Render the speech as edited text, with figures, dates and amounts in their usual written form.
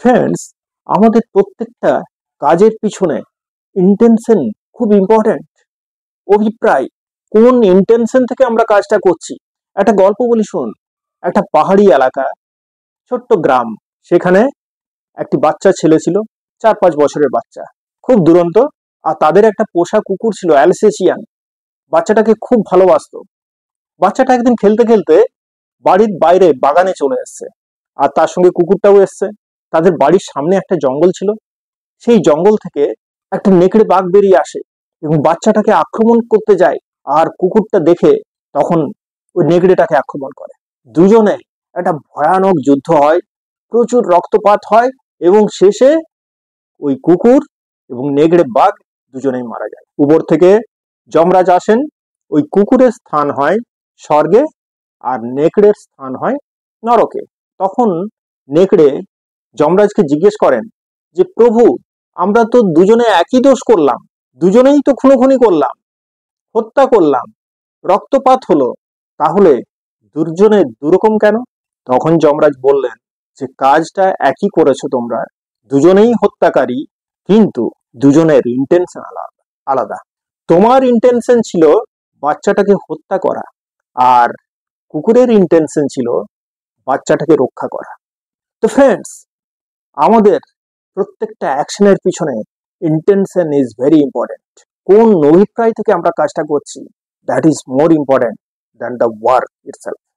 Friends, আমাদের প্রত্যেকটা কাজের পিছনে ইন্টেনশন খুব ইম্পর্ট্যান্ট। অভিপ্রায়, কোন ইন্টেনশন থেকে আমরা কাজটা করছি। একটা গল্প বলি শুনুন। একটা পাহাড়ি এলাকা, ছোট্ট গ্রাম, সেখানে একটি বাচ্চা ছেলে ছিল, 4-5 বছরের বাচ্চা, খুব দুরন্ত। আর তাদের একটা পোষা কুকুর ছিল, অ্যালসেশিয়ান। বাচ্চাটাকে খুব ভালোবাসতো। বাচ্চাটা একদিন খেলতে খেলতে বাড়ির বাইরে বাগানে চলে এসছে, আর তার সঙ্গে কুকুরটাও এসছে। তাদের বাড়ির সামনে একটা জঙ্গল ছিল। সেই জঙ্গল থেকে একটা নেকড়ে বাঘ বেরিয়ে আসে এবং বাচ্চাটাকে আক্রমণ করতে যায়। আর কুকুরটা দেখে তখন ওই নেকড়েটাকে আক্রমণ করে। দুজনে একটা ভয়ানক যুদ্ধ হয়, প্রচুর রক্তপাত হয় এবং শেষে ওই কুকুর এবং নেকড়ে বাঘ দুজনেই মারা যায়। উপর থেকে যমরাজ আসেন, ওই কুকুরের স্থান হয় স্বর্গে আর নেকড়ের স্থান হয় নরকে। তখন নেকড়ে যমরাজকে জিজ্ঞেস করেন যে, প্রভু, আমরা তো দুজনে একই দোষ করলাম, দুজনেই তো খুনোখুনি করলাম, হত্যা করলাম, রক্তপাত হলো, তাহলে দুজনে দুরকম কেন? তখন যমরাজ বললেন যে, কাজটা একই করেছো তোমরা, দুজনেই হত্যাকারী, কিন্তু দুজনের ইন্টেনশন আলাদা আলাদা। তোমার ইন্টেনশন ছিল বাচ্চাটাকে হত্যা করা, আর কুকুরের ইন্টেনশন ছিল বাচ্চাটাকে রক্ষা করা। তো ফ্রেন্ডস, আমাদের প্রত্যেকটা অ্যাকশনের পিছনে ইন্টেনশন ইজ ভেরি ইম্পর্টেন্ট। কোন অভিপ্রায় থেকে আমরা কাজটা করছি, that is more important than the work itself.